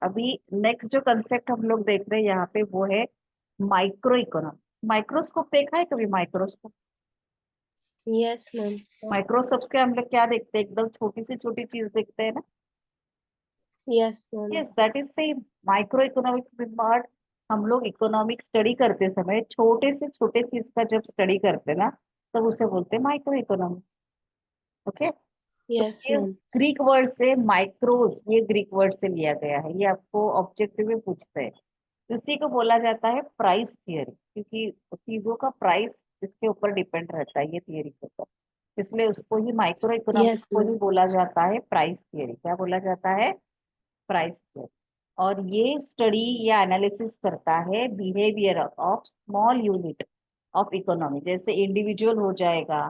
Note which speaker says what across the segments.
Speaker 1: अभी नेक्स्ट जो कंसेप्ट हम लोग देख रहे हैं यहाँ पे वो है माइक्रो इकोनॉमिक। माइक्रोस्कोप देखा है कभी? Microscope,
Speaker 2: yes ma'am.
Speaker 1: माइक्रोस्कोप के हम लोग क्या देखते हैं? एकदम छोटी से छोटी चीज देखते हैं ना।
Speaker 2: Yes ma'am.
Speaker 1: Yes, that is same micro economics with. हम लोग इकोनॉमिक स्टडी करते समय छोटे से छोटे चीज का जब स्टडी करते हैं ना, तब उसे बोलते हैं माइक्रो इकोनॉमिक्स। ओके। तो
Speaker 2: यस
Speaker 1: ये
Speaker 2: मैम।
Speaker 1: ग्रीक वर्ड से माइक्रोस, ये ग्रीक वर्ड से लिया गया है। ये आपको ऑब्जेक्टिव में पूछते हैं। इसी को बोला जाता है प्राइस थियरी, क्योंकि चीजों का प्राइस इसके ऊपर डिपेंड रहता है, ये थियरी के ऊपर। इसलिए उसको ही माइक्रो इकोनॉमिक्स
Speaker 2: यस
Speaker 1: को ही
Speaker 2: मैम।
Speaker 1: बोला जाता है प्राइस थियरी। क्या बोला जाता है? Price theory. और ये स्टडी या एनालिसिस करता है behaviour of small unit of economy. जैसे इंडिविजुअल हो जाएगा,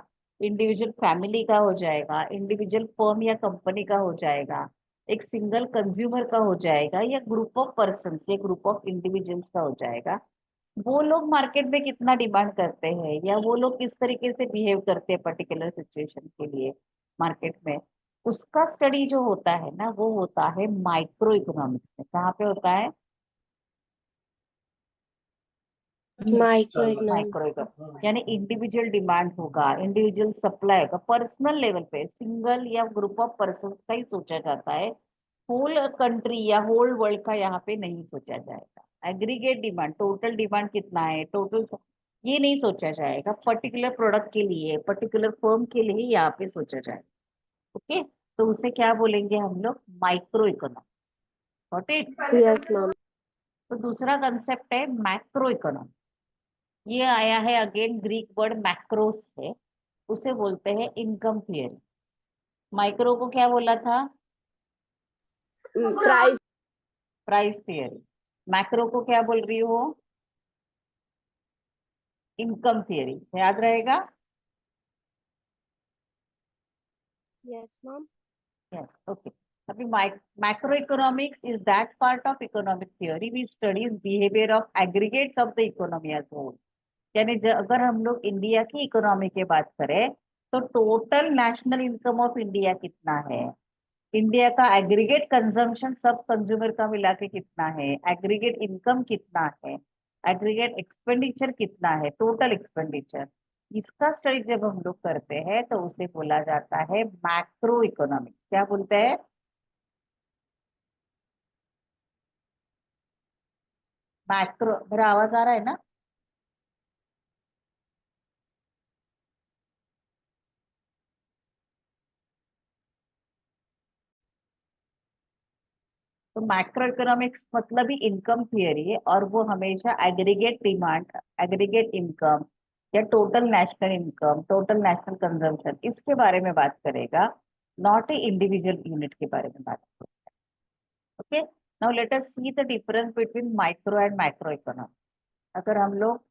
Speaker 1: इंडिविजुअल फैमिली का हो जाएगा, इंडिविजुअल फर्म या कंपनी का हो जाएगा, एक सिंगल कंज्यूमर का हो जाएगा, या ग्रुप ऑफ पर्सन या ग्रुप ऑफ इंडिविजुअल्स का हो जाएगा। वो लोग मार्केट में कितना डिमांड करते हैं, या वो लोग किस तरीके से बिहेव करते हैं पर्टिकुलर सिचुएशन के लिए मार्केट में, उसका स्टडी जो होता है ना, वो होता है माइक्रो इकोनॉमिक्स में। कहाँ पे होता है?
Speaker 2: Micro economic.
Speaker 1: माइक्रो इकोनॉमिक्स यानी इंडिविजुअल डिमांड होगा, इंडिविजुअल सप्लाई होगा, पर्सनल लेवल पे सिंगल या ग्रुप ऑफ पर्सन का ही सोचा जाता है। होल कंट्री या होल वर्ल्ड का यहाँ पे नहीं सोचा जाएगा। एग्रीगेट डिमांड, टोटल डिमांड कितना है, टोटल, ये नहीं सोचा जाएगा। पर्टिकुलर प्रोडक्ट के लिए, पर्टिकुलर फर्म के लिए यहाँ पे सोचा जाएगा। ओके। तो उसे क्या बोलेंगे हम लोग? Micro economics. Got it?
Speaker 2: Yes ma'am.
Speaker 1: तो दूसरा कंसेप्ट है मैक्रो इकोनॉमिक्स। ये आया है अगेन ग्रीक वर्ड मैक्रोस से। उसे बोलते हैं इनकम थियरी। माइक्रो को क्या बोला था?
Speaker 2: प्राइस।
Speaker 1: Price theory. मैक्रो को क्या बोल रही हो? Income theory. याद रहेगा?
Speaker 2: Yes ma'am.
Speaker 1: Yes, okay. अभी macro economics is that part of economic theory which studies behaviour of aggregates of the economy as whole. यानी अगर हम लोग इंडिया की इकोनॉमी की बात करें, तो total national income of India कितना है, इंडिया का एग्रीगेट कंजम्पशन सब कंज्यूमर का मिला के कितना है, एग्रीगेट इनकम कितना है, एग्रीगेट एक्सपेंडिचर कितना है, टोटल एक्सपेंडिचर, इसका स्टडी जब हम लोग करते हैं तो उसे बोला जाता है मैक्रो इकोनॉमिक्स। क्या बोलते हैं? मैक्रो। मेरा आवाज आ रहा है ना? तो मैक्रो इकोनॉमिक्स मतलब ही इनकम थियरी है, और वो हमेशा एग्रीगेट डिमांड, एग्रीगेट इनकम, या total national income, total national consumption, इसके बारे में बात करेगा, नॉट ए इंडिविजुअल यूनिट के बारे में बात करेगा। Okay. Now let us see the difference between micro and macro economics. अगर हम लोग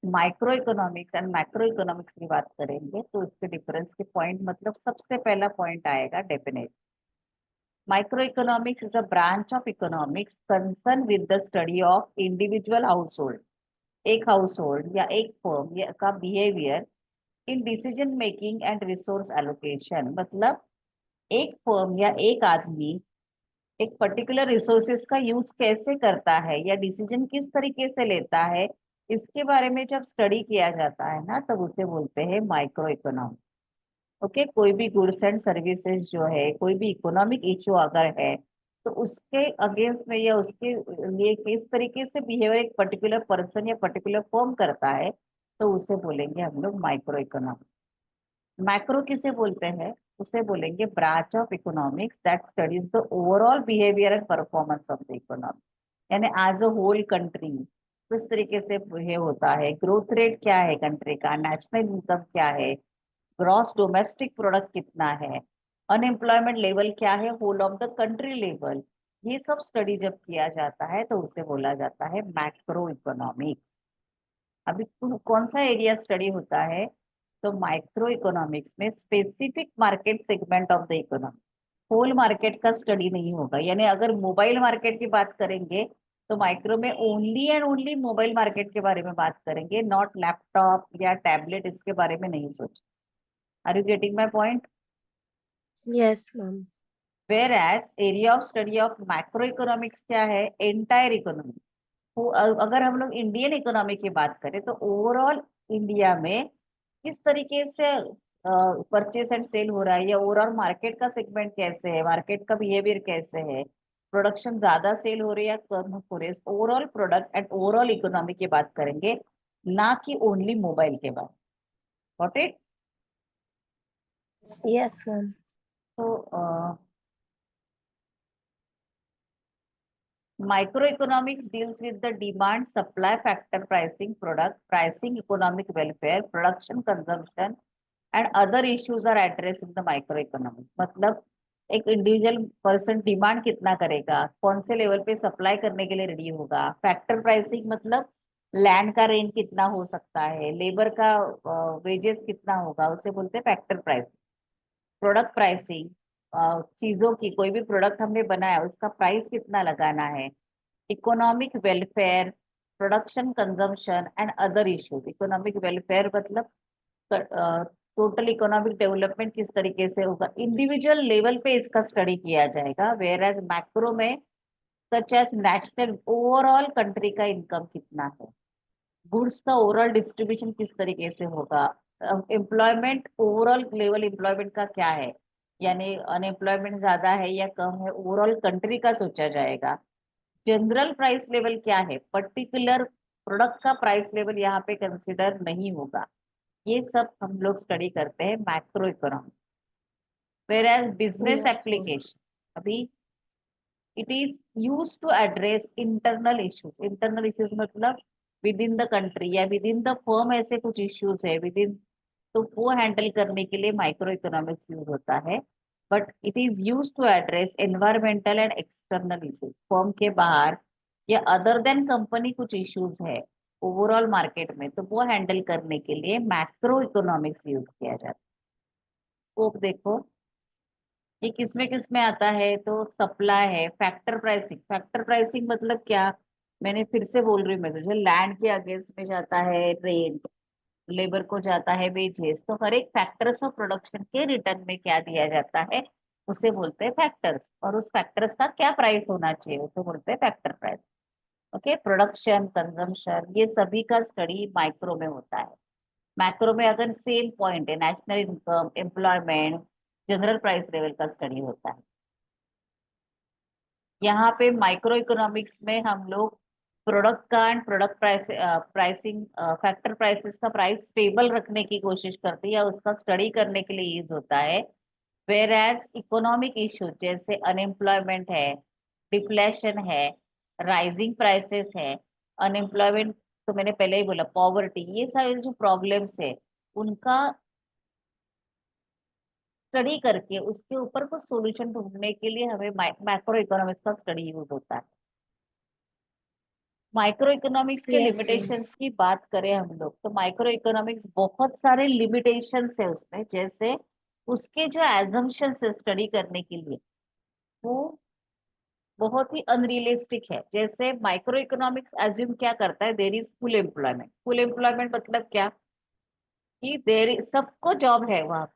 Speaker 1: micro economics and macro economics की बात करेंगे तो इसके डिफरेंस के पॉइंट, मतलब सबसे पहला पॉइंट आएगा definition. Microeconomics is a branch of economics concerned with the study of individual household, एक हाउसहोल्ड या एक फर्म या का behaviour in decision making and resource allocation. मतलब एक फर्म या एक आदमी एक पर्टिकुलर रिसोर्सेज का यूज कैसे करता है या डिसीजन किस तरीके से लेता है, इसके बारे में जब स्टडी किया जाता है ना, तब उसे बोलते हैं माइक्रो इकोनॉमिक्स। ओके। कोई भी गुड्स एंड सर्विसेज जो है, कोई भी इकोनॉमिक इशू अगर है, तो उसके अगेंस्ट में या उसके लिए किस तरीके से बिहेवियर एक पर्टिकुलर पर्सन या पर्टिकुलर फर्म करता है, तो उसे बोलेंगे हम लोग माइक्रो इकोनॉमिक्स। मैक्रो किसे बोलते हैं? उसे बोलेंगे branch of economics that studies the overall behaviour and performance of the economy. यानी एज अ होल कंट्री किस तरीके से ये होता है, ग्रोथ रेट क्या है कंट्री का, नेशनल इनकम क्या है, ग्रॉस डोमेस्टिक प्रोडक्ट कितना है, अनएम्प्लॉयमेंट लेवल क्या है whole of the country level, ये सब स्टडी जब किया जाता है तो उसे बोला जाता है मैक्रो इकोनॉमिक्स। अभी कौन सा एरिया स्टडी होता है? तो माइक्रो इकोनॉमिक्स में specific market segment of the economy, whole market का स्टडी नहीं होगा। यानी अगर मोबाइल मार्केट की बात करेंगे तो माइक्रो में only and only mobile market के बारे में बात करेंगे, नॉट लैपटॉप या टैबलेट, इसके बारे में नहीं सोच। Are you getting my point?
Speaker 2: Yes ma'am.
Speaker 1: Whereas area of study of macro economics क्या है, एंटायर इकोनॉमी। अगर हम लोग इंडियन इकोनॉमी की बात करें तो ओवरऑल इंडिया में किस तरीके से परचेस एंड सेल हो रहा है, या ओवरऑल मार्केट का सेगमेंट कैसे है, मार्केट का बिहेवियर कैसे है, प्रोडक्शन ज्यादा सेल हो रही है या कम हो रही है, overall product and overall economy की बात करेंगे, ना कि ओनली मोबाइल के बारे। Got it?
Speaker 2: Yes, ma'am.
Speaker 1: तो microeconomics deals with the demand supply factor pricing, product pricing, economic welfare, production, consumption and other issues are addressed in the microeconomics। मतलब एक इंडिविजुअल पर्सन डिमांड कितना करेगा, कौन से level पे सप्लाई करने के लिए रेडी होगा। फैक्टर प्राइसिंग मतलब लैंड का रेंट कितना हो सकता है, लेबर का वेजेस कितना होगा, उसे बोलते हैं फैक्टर प्राइसिंग। प्रोडक्ट प्राइसिंग, चीजों की, कोई भी प्रोडक्ट हमने बनाया उसका प्राइस कितना लगाना है। Economic welfare, production, consumption and other issues. Economic welfare मतलब टोटल इकोनॉमिक डेवलपमेंट किस तरीके से होगा, इंडिविजुअल लेवल पे इसका स्टडी किया जाएगा। वेयर एज मैक्रो में such as national overall country का इनकम कितना है, गुड्स का ओवरऑल डिस्ट्रीब्यूशन किस तरीके से होगा, एम्प्लॉयमेंट ओवरऑल लेवल एम्प्लॉयमेंट का क्या है, यानी अनएम्प्लॉयमेंट ज्यादा है या कम है, ओवरऑल कंट्री का सोचा जाएगा। जनरल प्राइस लेवल क्या है, पर्टिकुलर प्रोडक्ट का प्राइस लेवल यहाँ पे कंसिडर नहीं होगा। ये सब हम लोग स्टडी करते हैं macro economy. Whereas business
Speaker 2: Yes, ma'am.
Speaker 1: Application, अभी it is use to address internal issues. Internal issues मतलब विद इन द कंट्री या विद इन द फर्म ऐसे कुछ इश्यूज है विद इन, तो वो हैंडल करने के लिए माइक्रो इकोनॉमिक्स यूज होता है। But it is use to address environmental and external issues, firm के बाहर या अदर देन कंपनी कुछ इश्यूज है ओवरऑल मार्केट में, तो वो हैंडल करने के लिए मैक्रो इकोनॉमिक्स यूज किया जाता है। स्कोप देखो, ये किस में आता है, तो सप्लाई है, फैक्टर प्राइसिंग। फैक्टर प्राइसिंग मतलब क्या, मैंने फिर से बोल रही हूँ, मैं तुझे, लैंड के अगेंस्ट में जाता है रेंट, लेबर को जाता है वेजेस, तो हर एक फैक्टर्स ऑफ प्रोडक्शन के रिटर्न में क्या दिया जाता है उसे बोलते हैं फैक्टर्स, और उस फैक्टर्स का क्या प्राइस होना चाहिए उसे बोलते हैं factor price. Okay, production, consumption, ये सभी का स्टडी माइक्रो में होता है। मैक्रो में अगर सेम पॉइंट है, national income, employment, general price level का स्टडी होता है। यहाँ पे माइक्रो इकोनॉमिक्स में हम लोग प्रोडक्ट का and product pricing, factor prices का प्राइस स्टेबल रखने की कोशिश करते हैं या उसका स्टडी करने के लिए यूज होता है। वेर एज इकोनॉमिक इशू जैसे अनएम्प्लॉयमेंट है, डिफ्लेशन है, राइजिंग प्राइसेस है, अनएम्प्लॉयमेंट, तो मैंने पहले ही बोला पॉवर्टी, ये सारे जो प्रॉब्लम्स है उनका स्टडी करके उसके ऊपर कुछ सॉल्यूशन ढूंढने के लिए हमें मैक्रो इकोनॉमिक्स का स्टडी यूज होता है। माइक्रो इकोनॉमिक्स के
Speaker 2: Yes, ma'am.
Speaker 1: लिमिटेशंस की बात करें हम लोग, तो माइक्रो इकोनॉमिक्स बहुत सारे लिमिटेशंस है उसमें, जैसे उसके जो एजम्पशंस है स्टडी करने के लिए वो बहुत ही अनरियलिस्टिक है। जैसे माइक्रो इकोनॉमिक्स एज्यूम क्या करता है, there is full employment. Full employment मतलब क्या, कि देर सबको जॉब है वहाँ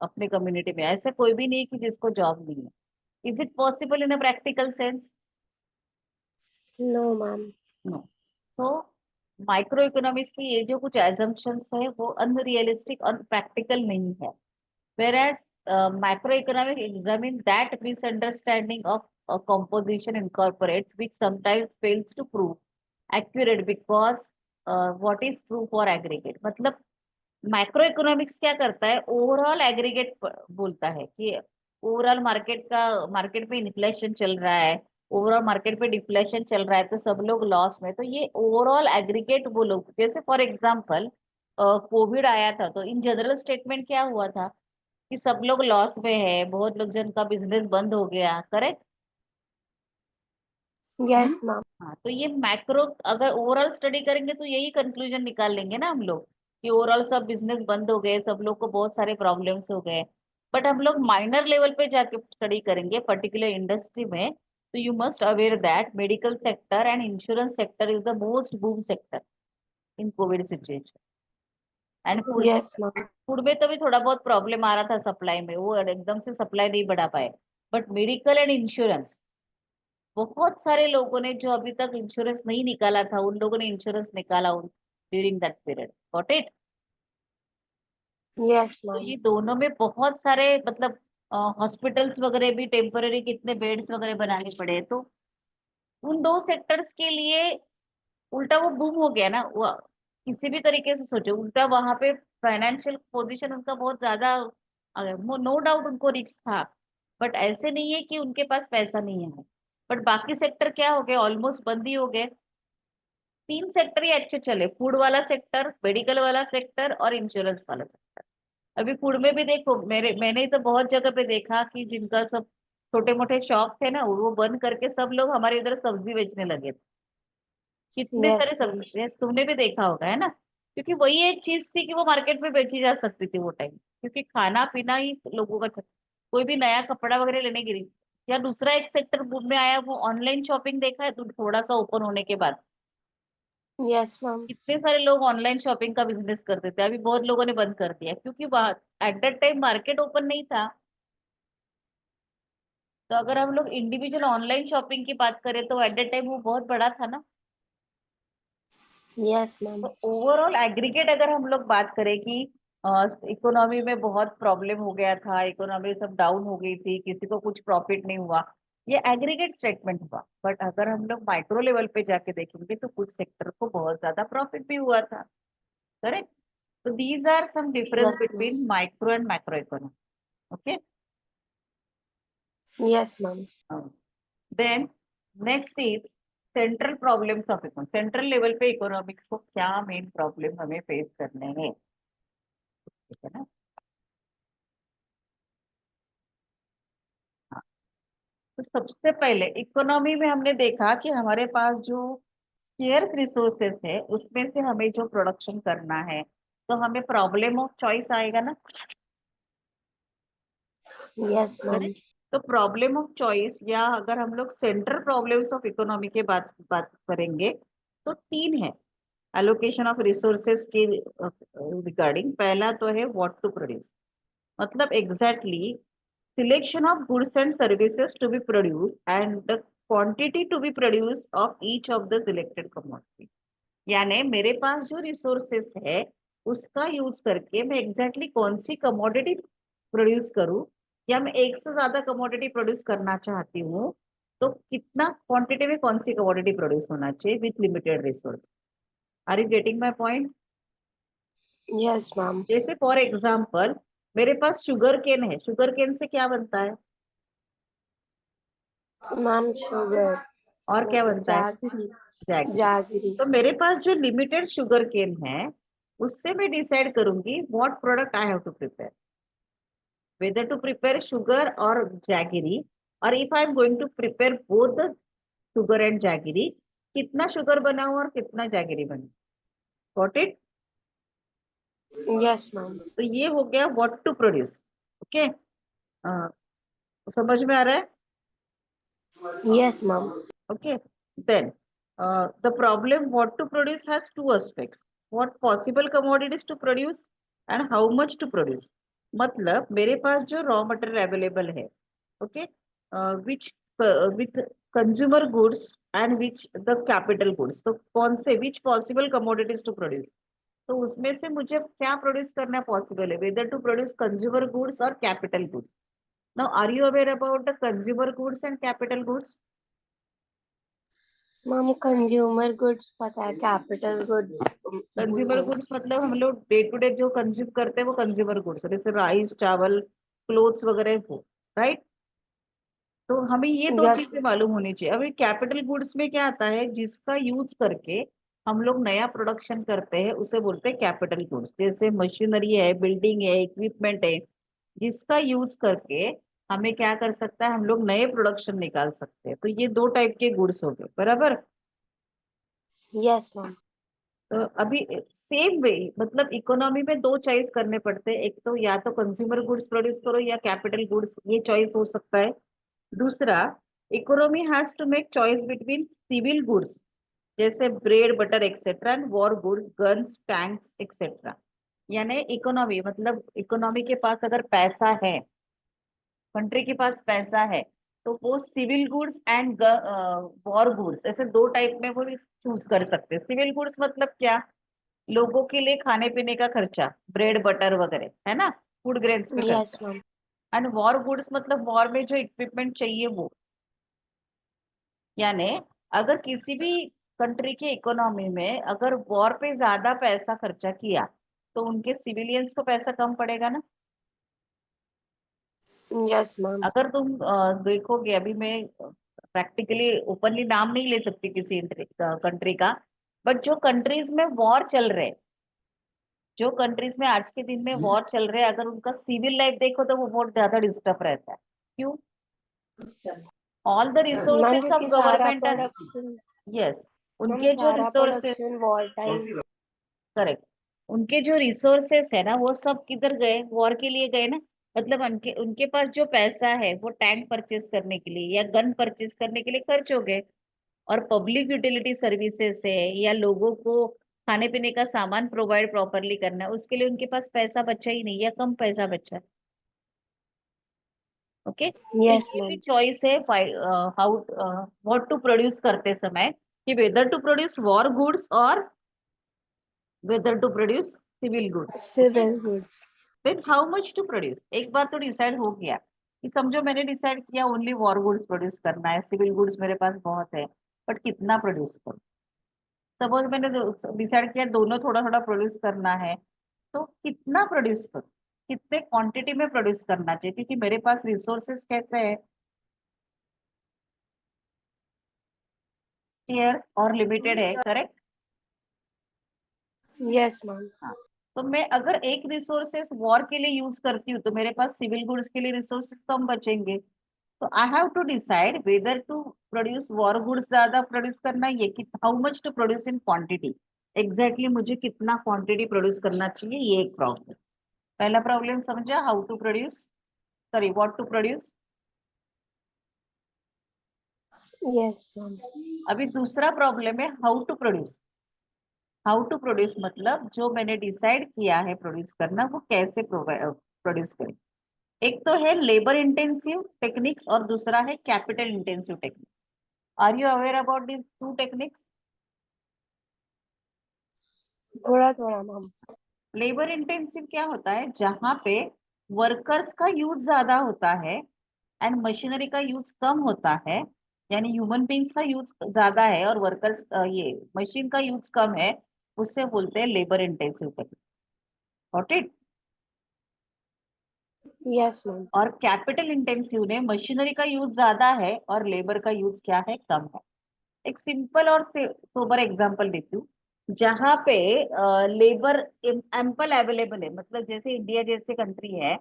Speaker 1: अपने कम्युनिटी में, ऐसे कोई भी नहीं कि जिसको जॉब नहीं है। Is it possible in a practical sense?
Speaker 2: No, ma'am.
Speaker 1: No. तो माइक्रो इकोनॉमिक्स की ये जो कुछ एजम्पशंस है वो अनरियलिस्टिक और प्रैक्टिकल नहीं है। whereas macroeconomic examine that misunderstanding of a composition incorporates which sometimes fails to prove accurate because what is true for aggregate। मतलब माइक्रो इकोनॉमिक्स क्या करता है, ओवरऑल एग्रीगेट बोलता है कि ओवरऑल मार्केट में इन्फ्लेशन चल रहा है, ओवरऑल मार्केट पे डिफ्लेशन चल रहा है, तो सब लोग लॉस में, तो ये ओवरऑल एग्रीगेट वो लोग, जैसे फॉर एग्जांपल कोविड आया था तो इन जनरल स्टेटमेंट क्या हुआ था कि सब लोग लॉस में है, बहुत लोग जन का बिजनेस बंद हो गया, करेक्ट?
Speaker 2: Yes, ma'am.
Speaker 1: हाँ, तो ये मैक्रो अगर ओवरऑल स्टडी करेंगे तो यही कंक्लूजन निकाल लेंगे ना हम लोग, कि ओवरऑल सब बिजनेस बंद हो गए, सब लोग को बहुत सारे प्रॉब्लम्स हो गए। बट हम लोग माइनर लेवल पे जाके स्टडी करेंगे पर्टिकुलर इंडस्ट्री में, तो you must aware that medical sector and insurance sector is the most boom sector in Covid situation. And
Speaker 2: Yes, ma'am.
Speaker 1: Food में तो भी थोड़ा बहुत प्रॉब्लम आ रहा था सप्लाई में, वो एकदम से सप्लाई नहीं बढ़ा पाए। बट मेडिकल एंड इंश्योरेंस, बहुत सारे लोगों ने जो अभी तक इंश्योरेंस नहीं निकाला था, उन लोगों ने इंश्योरेंस निकाला during that period. Got it?
Speaker 2: Yes,
Speaker 1: तो
Speaker 2: ma'am.
Speaker 1: ये दोनों में बहुत सारे मतलब हॉस्पिटल्स वगैरह भी टेम्पररी कितने बेड्स वगैरह बनाने पड़े, तो उन दो सेक्टर्स के लिए उल्टा वो बूम हो गया ना। वो किसी भी तरीके से सोचो, उल्टा वहां पे फाइनेंशियल पोजीशन उनका बहुत ज्यादा, नो डाउट उनको रिस्क था, बट ऐसे नहीं है कि उनके पास पैसा नहीं है। बट बाकी सेक्टर क्या हो गए, ऑलमोस्ट बंद ही हो गए। तीन सेक्टर ही अच्छे चले, फूड वाला सेक्टर, मेडिकल वाला सेक्टर और इंश्योरेंस वाला सेक्टर। अभी फूड में भी देखो, मैंने तो बहुत जगह पे देखा कि जिनका सब छोटे मोटे शॉप थे ना, वो बंद करके सब लोग हमारे इधर सब्जी बेचने लगे थे। कितने
Speaker 2: Yes,
Speaker 1: सारे
Speaker 2: ma'am.
Speaker 1: सब्जी, तुमने भी देखा होगा, है ना? क्योंकि वही एक चीज थी कि वो मार्केट में बेची जा सकती थी वो टाइम, क्योंकि खाना पीना ही लोगों का कोई भी नया कपड़ा वगैरह लेने गिरी। या दूसरा एक सेक्टर बूम में आया, वो ऑनलाइन शॉपिंग देखा है तो थोड़ा सा ओपन होने के बाद
Speaker 2: Yes, ma'am.
Speaker 1: कितने सारे लोग ऑनलाइन शॉपिंग का बिजनेस करते थे, अभी बहुत लोगों ने बंद कर दिया, क्योंकि at that time market open नहीं था। तो अगर हम लोग इंडिविजुअल ऑनलाइन शॉपिंग की बात करें तो एट दैट टाइम वो बहुत बड़ा था ना।
Speaker 2: Yes, ma'am.
Speaker 1: तो ओवरऑल एग्रीगेट अगर हम लोग बात करें कि इकोनॉमी में बहुत प्रॉब्लम हो गया था, इकोनॉमी सब डाउन हो गई थी, किसी को कुछ प्रॉफिट नहीं हुआ, ये एग्रीगेट स्टेटमेंट हुआ। बट अगर हम लोग माइक्रो लेवल पे जाके देखेंगे तो कुछ सेक्टर को बहुत ज्यादा प्रॉफिट भी हुआ था। करेक्ट? तो these are some difference
Speaker 2: Yes, ma'am.
Speaker 1: Between micro and macro economy. Okay,
Speaker 2: Yes, ma'am.
Speaker 1: Then next is central problems of economy. Central level पे इकोनॉमिक्स को क्या मेन प्रॉब्लम हमें फेस करने हैं, ठीक है ना? हाँ, तो सबसे पहले इकोनॉमी में हमने देखा कि हमारे पास जो स्केर्स रिसोर्सेस है उसमें से हमें जो प्रोडक्शन करना है, तो हमें प्रॉब्लम ऑफ चॉइस आएगा ना।
Speaker 2: Yes, ma'am.
Speaker 1: करेक्ट? तो प्रॉब्लम ऑफ चॉइस, या अगर हम लोग सेंट्रल प्रॉब्लम्स ऑफ इकोनॉमी के बात बात करेंगे तो तीन है एलोकेशन ऑफ रिसोर्सेस के रिगार्डिंग। पहला तो है व्हाट टू प्रोड्यूस, मतलब exactly selection of goods and services to be produced and the quantity to be produced of each of the selected commodity। यानी मेरे पास जो रिसोर्सेस है उसका यूज करके मैं एग्जैक्टली कौन सी कमोडिटी प्रोड्यूस करूं, या मैं एक से ज्यादा कमोडिटी प्रोड्यूस करना चाहती हूँ, तो कितना क्वांटिटी में कौन सी कमोडिटी प्रोड्यूस होना चाहिए with limited resource. Are you getting my point?
Speaker 2: Yes, ma'am.
Speaker 1: जैसे फॉर एग्जाम्पल मेरे पास शुगर केन है, शुगर केन से क्या बनता है
Speaker 2: Ma'am, sugar.
Speaker 1: और क्या बनता है?
Speaker 2: Jaggery.
Speaker 1: जैगरी।
Speaker 2: Jaggery.
Speaker 1: तो मेरे पास जो लिमिटेड शुगर केन है उससे मैं डिसाइड करूंगी what product I have to prepare, whether to prepare sugar और जैगरी, और if I am going to prepare both the sugar and jaggery, कितना शुगर बनाऊं और कितना जैगरी बनाऊं। Got it?
Speaker 2: Yes, ma'am.
Speaker 1: तो ये हो गया व्हाट टू प्रोड्यूस। ओके, समझ में आ रहा है?
Speaker 2: Yes, ma'am.
Speaker 1: Okay, then the problem what to produce has two aspects: what possible commodities to produce and how much to produce। मतलब मेरे पास जो रॉ मटेरियल अवेलेबल है, okay, which with consumer goods and which the capital goods, तो कौन से which possible commodities to produce, तो उसमें से मुझे क्या प्रोड्यूस करना पॉसिबल है, whether to produce consumer goods और capital goods. Now are you aware about the consumer goods and capital goods?
Speaker 2: Ma'am, consumer goods पता है, capital goods भूल
Speaker 1: कंज्यूमर
Speaker 2: गई.
Speaker 1: गुड्स मतलब हम लोग डे टू डे जो कंज्यूम करते हैं वो कंज्यूमर गुड्स, जैसे राइस, चावल, क्लोथ्स वगैरह वो, राइट? तो हमें ये दो
Speaker 2: Yes,
Speaker 1: चीजें मालूम होनी चाहिए। अभी कैपिटल गुड्स में क्या आता है, जिसका यूज करके हम लोग नया प्रोडक्शन करते हैं उसे बोलते हैं कैपिटल गुड्स। जैसे मशीनरी है, बिल्डिंग है, इक्विपमेंट है, जिसका यूज करके हमें क्या कर सकता है, हम लोग नए प्रोडक्शन निकाल सकते हैं। तो ये दो टाइप के गुड्स हो गए, बराबर?
Speaker 2: yes, ma'am.
Speaker 1: तो अभी सेम वे, मतलब इकोनॉमी में दो चॉइस करने पड़ते हैं, एक तो या तो कंज्यूमर गुड्स प्रोड्यूस करो या कैपिटल गुड्स, ये चॉइस हो सकता है। दूसरा, economy has to make choice between civil goods जैसे bread butter etcetera and war goods guns tanks etcetera. यानी इकोनॉमी मतलब इकोनॉमी के पास अगर पैसा है कंट्री के पास पैसा है तो वो civil goods and war goods ऐसे दो टाइप में वो चूज कर सकते हैं। सिविल गुड्स मतलब क्या, लोगों के लिए खाने पीने का खर्चा, ब्रेड बटर वगैरह, है ना, फूड ग्रेन्स पे
Speaker 2: Yes,
Speaker 1: खर्चा।
Speaker 2: ma'am.
Speaker 1: एंड वॉर गुड्स मतलब वॉर में जो इक्विपमेंट चाहिए वो, यानी अगर किसी भी कंट्री के इकोनॉमी में अगर वॉर पे ज्यादा पैसा खर्चा किया तो उनके सिविलियंस को पैसा कम पड़ेगा ना।
Speaker 2: Yes, ma'am.
Speaker 1: अगर तुम देखोगे, अभी मैं प्रैक्टिकली ओपनली नाम नहीं ले सकती किसी कंट्री का, बट जो कंट्रीज में वॉर चल रहे, जो कंट्रीज में आज के दिन में वॉर चल रहे, अगर उनका सिविल लाइफ देखो तो वो बहुत ज्यादा डिस्टर्ब रहता है। क्यों? All the
Speaker 2: ma'am
Speaker 1: resources of
Speaker 2: क्योंकि सारा
Speaker 1: government are,
Speaker 2: production
Speaker 1: yes,
Speaker 2: ma'am
Speaker 1: उनके जो
Speaker 2: सारा
Speaker 1: resources,
Speaker 2: production war time.
Speaker 1: Correct, उनके जो रिसोर्सेस है ना वो सब किधर गए, वॉर के लिए गए ना। मतलब उनके उनके पास जो पैसा है वो टैंक परचेज करने के लिए या गन परचेज करने के लिए खर्च हो गए, और पब्लिक यूटिलिटी सर्विसेज है या लोगों को खाने पीने का सामान प्रोवाइड प्रॉपरली करना है, उसके लिए उनके पास पैसा बचा ही नहीं या कम पैसा बचा है। ओके, तो
Speaker 2: Yes,
Speaker 1: ये भी
Speaker 2: ma'am.
Speaker 1: चॉइस है हाउ व्हाट टू प्रोड्यूस करते समय, कि whether to produce war goods और whether to produce civil goods. Okay,
Speaker 2: Civil goods.
Speaker 1: Then how much to produce. एक बार तो डिसाइड हो गया कि समझो मैंने डिसाइड किया ओनली वॉर गुड्स प्रोड्यूस करना है, सिविल गुड्स मेरे पास बहुत है, बट कितना प्रोड्यूस करूं। सपोज मैंने डिसाइड किया दोनों थोड़ा थोड़ा प्रोड्यूस करना है, तो कितना प्रोड्यूस करूं, कितने क्वांटिटी में प्रोड्यूस करना चाहिए, क्योंकि मेरे पास रिसोर्सेस कैसे है, शेयर और लिमिटेड है, करेक्ट।
Speaker 2: Yes, ma'am.
Speaker 1: हाँ, तो मैं अगर एक रिसोर्सेस वॉर के लिए यूज करती हूँ तो मेरे पास सिविल गुड्स के लिए रिसोर्सेस कम बचेंगे। तो I have to decide whether to produce war goods ज्यादा प्रोड्यूस करना है, ये कि how much to produce in quantity, exactly मुझे कितना क्वांटिटी प्रोड्यूस करना चाहिए, ये एक प्रॉब्लम। पहला प्रॉब्लम समझा, how to produce, sorry what to produce.
Speaker 2: Yes, ma'am.
Speaker 1: अभी दूसरा प्रॉब्लम है how to produce. How to produce मतलब जो मैंने डिसाइड किया है प्रोड्यूस करना वो कैसे प्रोड्यूस करें। एक तो है लेबर इंटेंसिव टेक्निक्स और दूसरा है capital intensive techniques. Are you aware about this two techniques?
Speaker 2: थोड़ा थोड़ा मैम।
Speaker 1: लेबर इंटेंसिव क्या होता है, जहां पे वर्कर्स का यूज ज्यादा होता है एंड मशीनरी का यूज कम होता है, यानी ह्यूमन बींग्स का यूज ज्यादा है और वर्कर्स ये मशीन का यूज कम है, उससे बोलते हैं labour intensive technique. Got it?
Speaker 2: Yes, ma'am.
Speaker 1: और कैपिटल इंटेंसिव ने मशीनरी का यूज ज्यादा है और लेबर का यूज क्या है, कम है। एक सिंपल और सोबर एग्जांपल देती हूँ, जहाँ पे लेबर एम्पल अवेलेबल है, मतलब जैसे इंडिया जैसे कंट्री है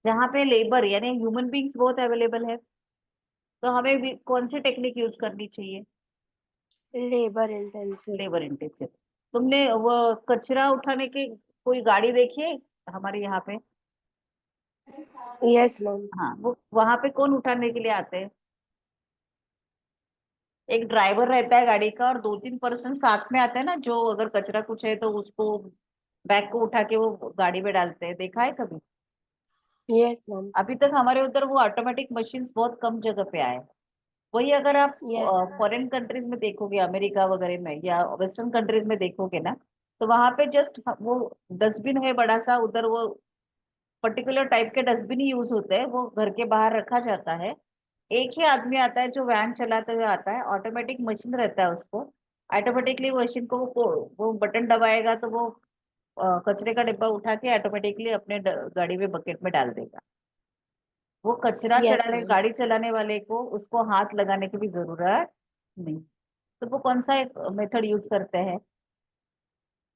Speaker 1: जहाँ पे लेबर यानी ह्यूमन बींग्स बहुत अवेलेबल है, तो हमें कौन सी टेक्निक यूज करनी चाहिए,
Speaker 2: Labor intensive.
Speaker 1: Labour intensive. तुमने वो कचरा उठाने की कोई गाड़ी देखी है हमारे यहाँ पे?
Speaker 2: Yes, ma'am.
Speaker 1: हाँ, वो वहां पे कौन उठाने के लिए आते हैं? एक ड्राइवर रहता है गाड़ी का और दो तीन पर्सन साथ में आते हैं ना, जो अगर कचरा कुछ है तो उसको बैग को उठा के वो गाड़ी में डालते हैं, देखा है कभी?
Speaker 2: Yes, ma'am.
Speaker 1: अभी तक हमारे उधर वो ऑटोमेटिक मशीन बहुत कम जगह पे आए हैं। वही अगर आप
Speaker 2: Yes, ma'am.
Speaker 1: फॉरेन कंट्रीज में देखोगे, अमेरिका वगैरह में या वेस्टर्न कंट्रीज में देखोगे ना, तो वहां पे जस्ट वो डस्टबिन है बड़ा सा, उधर वो पर्टिकुलर टाइप के डस्टबिन ही यूज होते हैं, वो घर के बाहर रखा जाता है। एक ही आदमी आता है जो वैन चलाते हुए आता है, ऑटोमेटिक मशीन रहता है उसको, ऑटोमेटिकली मशीन को वो बटन दबाएगा तो वो कचरे का डिब्बा उठा के ऑटोमेटिकली अपने गाड़ी में बकेट में डाल देगा। वो कचरा
Speaker 2: Yes,
Speaker 1: चढ़ाने
Speaker 2: ma'am.
Speaker 1: गाड़ी चलाने वाले को उसको हाथ लगाने की भी जरूरत नहीं। तो वो कौन सा एक मेथड यूज करते हैं,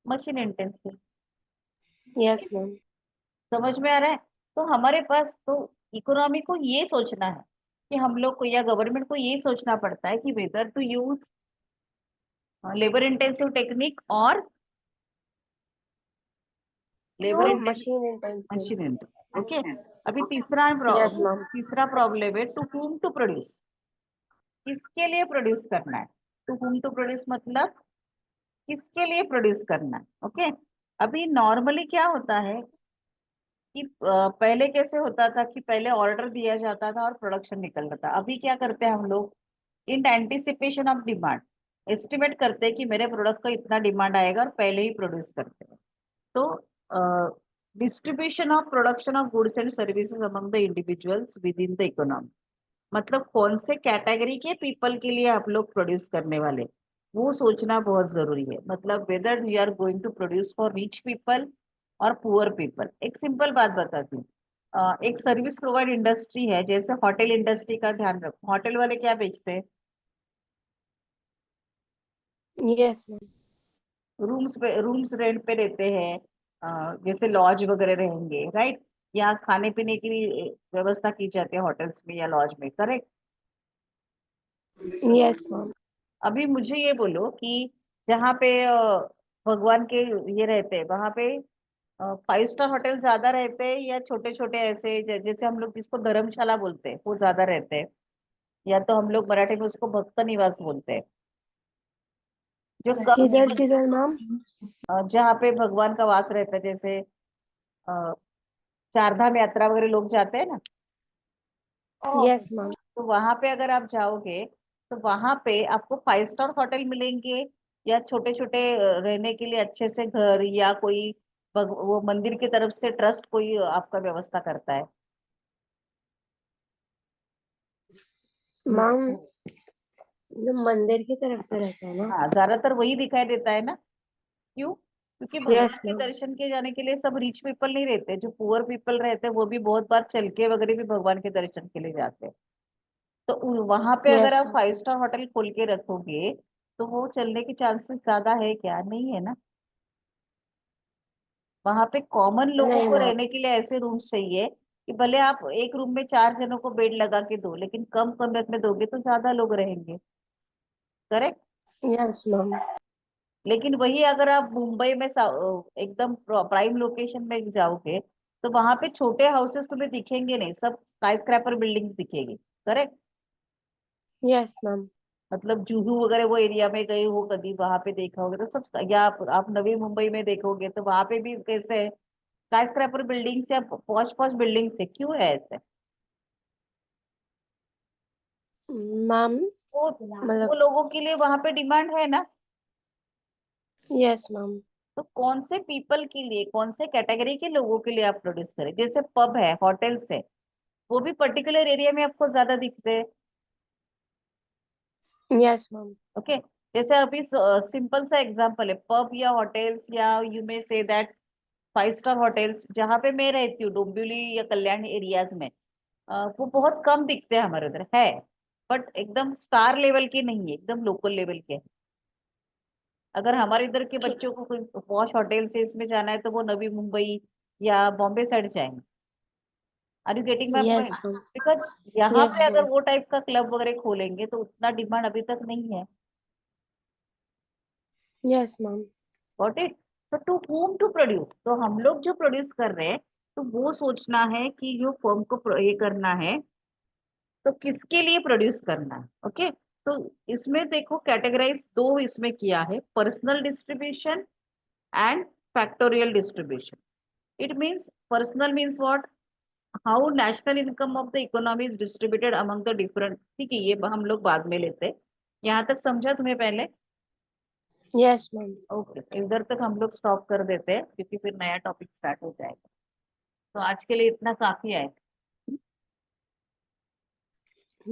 Speaker 1: मशीन इंटेंसिव।
Speaker 2: Yes, ma'am.
Speaker 1: समझ में आ रहा है? तो हमारे पास तो इकोनॉमी को ये सोचना है कि हम लोग को या गवर्नमेंट को ये सोचना पड़ता है कि whether to use labour intensive technique और labour
Speaker 2: Oh,
Speaker 1: intensive
Speaker 2: machine intensive.
Speaker 1: Machine. Okay, अभी
Speaker 2: Yes, ma'am.
Speaker 1: तीसरा प्रॉब्लम है टू whom टू प्रोड्यूस, किसके लिए प्रोड्यूस करना है। टू whom टू प्रोड्यूस मतलब किसके लिए प्रोड्यूस करना है। ओके, अभी नॉर्मली क्या होता है, कि पहले कैसे होता था कि पहले ऑर्डर दिया जाता था और प्रोडक्शन निकल रहा था। अभी क्या करते हैं हम लोग, in anticipation of demand estimate करते हैं कि मेरे प्रोडक्ट का इतना डिमांड आएगा और पहले ही प्रोड्यूस करते हैं। तो distribution of production of goods and services among the individuals with in the economy, मतलब कौन से कैटेगरी के पीपल के लिए आप लोग प्रोड्यूस करने वाले, वो सोचना बहुत जरूरी है। मतलब whether you are going to produce for rich people और पुअर पीपल। एक सिंपल बात बताती हूँ, एक सर्विस प्रोवाइड इंडस्ट्री है, जैसे होटल इंडस्ट्री का ध्यान रखो। होटल वाले क्या बेचते हैं?
Speaker 2: Yes, ma'am.
Speaker 1: रूम्स रेंट पे देते हैं, जैसे लॉज वगैरह रहेंगे, राइट? या खाने पीने की भी व्यवस्था की जाती है होटल्स में या लॉज में, करेक्ट?
Speaker 2: Yes, ma'am.
Speaker 1: अभी मुझे ये बोलो कि जहाँ पे भगवान के ये रहते हैं, वहां पे 5 स्टार होटल ज्यादा रहते हैं या छोटे छोटे ऐसे जैसे हम लोग जिसको धर्मशाला बोलते हैं वो ज्यादा रहते हैं, या तो हम लोग मराठी में उसको भक्त निवास बोलते हैं, जो
Speaker 2: किधर किधर मैम?
Speaker 1: जहाँ पे भगवान का वास रहता है, जैसे अ, चारधाम यात्रा वगैरह लोग जाते हैं ना,
Speaker 2: Yes, ma'am.
Speaker 1: तो वहां पे अगर आप जाओगे तो वहां पे आपको 5 स्टार होटल मिलेंगे, या छोटे छोटे रहने के लिए अच्छे से घर, या कोई वो मंदिर की तरफ से ट्रस्ट कोई आपका व्यवस्था करता है?
Speaker 2: मैम, ये मंदिर की तरफ से रहता है ना?
Speaker 1: हाँ, ज्यादातर वही दिखाई देता है ना। क्यों? क्योंकि भगवान
Speaker 2: Yes,
Speaker 1: के
Speaker 2: ma'am.
Speaker 1: दर्शन के जाने के लिए सब रिच पीपल नहीं रहते, जो पुअर पीपल रहते हैं वो भी बहुत बार चल के वगैरह भी भगवान के दर्शन के लिए जाते हैं। तो वहां पे अगर
Speaker 2: Yes,
Speaker 1: आप
Speaker 2: ma'am.
Speaker 1: 5 स्टार होटल खोल के रखोगे तो वो चलने के चांसेस ज्यादा है क्या? नहीं है ना। वहां पे कॉमन लोगों
Speaker 2: नहीं
Speaker 1: को
Speaker 2: मैम.
Speaker 1: रहने के लिए ऐसे रूम्स चाहिए कि भले आप एक रूम में 4 जनों को बेड लगा के दो, लेकिन कम कीमत में दोगे तो ज्यादा लोग रहेंगे, करेक्ट?
Speaker 2: Yes, ma'am.
Speaker 1: लेकिन वही अगर आप मुंबई में एकदम प्राइम लोकेशन में जाओगे तो वहां पे छोटे हाउसेस तुम्हें दिखेंगे नहीं, सब स्काई स्क्रैपर बिल्डिंग दिखेगी, करेक्ट?
Speaker 2: Yes, ma'am.
Speaker 1: मतलब जुहू वगैरह वो एरिया में गए हो कभी, वहां पे देखा होगा तो सब, या आप नवी मुंबई में देखोगे तो वहां पे भी कैसे है, स्काई स्क्रैपर बिल्डिंग से, पॉश पॉश बिल्डिंग से, क्यों है ऐसे?
Speaker 2: मैम,
Speaker 1: वो
Speaker 2: मतलब
Speaker 1: लोगों के लिए वहां पे डिमांड है ना।
Speaker 2: yes, ma'am.
Speaker 1: तो कौन से पीपल के लिए, कौन से कैटेगरी के लोगों के लिए आप प्रोड्यूस करें? जैसे पब है, होटल्स है, वो भी पर्टिकुलर एरिया में आपको ज्यादा दिखते हैं।
Speaker 2: Yes, ma'am.
Speaker 1: ओके, जैसे अभी सिंपल सा एग्जांपल है, पब या होटल्स, या you may say that 5 star hotels, जहाँ पे मैं रहती हूँ डोंबिवली या कल्याण एरियाज में, वो बहुत कम दिखते हैं हमारे उधर है, बट एकदम स्टार लेवल के नहीं है, एकदम लोकल लेवल के हैं। अगर हमारे इधर के
Speaker 2: ठीक.
Speaker 1: बच्चों को कोई पॉश होटल से इसमें जाना है तो वो नवी मुंबई या बॉम्बे साइड जाएंगे। Are you getting my
Speaker 2: Yes,
Speaker 1: point?
Speaker 2: Ma'am.
Speaker 1: Because यहाँ
Speaker 2: Yes,
Speaker 1: पे अगर
Speaker 2: मैम.
Speaker 1: वो टाइप का क्लब वगैरह खोलेंगे तो उतना डिमांड अभी तक नहीं है।
Speaker 2: Yes, ma'am.
Speaker 1: Got it? तो टू होम टू प्रोड्यूस, तो हम लोग जो प्रोड्यूस कर रहे हैं तो वो सोचना है कि जो फर्म को ये करना है तो किसके लिए प्रोड्यूस करना है। ओके, तो इसमें देखो कैटेगराइज दो इसमें किया है, personal distribution and factorial distribution. It means personal means what, how national income of the economy is distributed among the different, ठीक है ये हम लोग बाद में लेते हैं। यहाँ तक समझा तुम्हें पहले?
Speaker 2: Yes, ma'am.
Speaker 1: ओके, इधर तक हम लोग स्टॉप कर देते हैं क्योंकि फिर नया टॉपिक स्टार्ट हो जाएगा। तो आज के लिए इतना काफी है।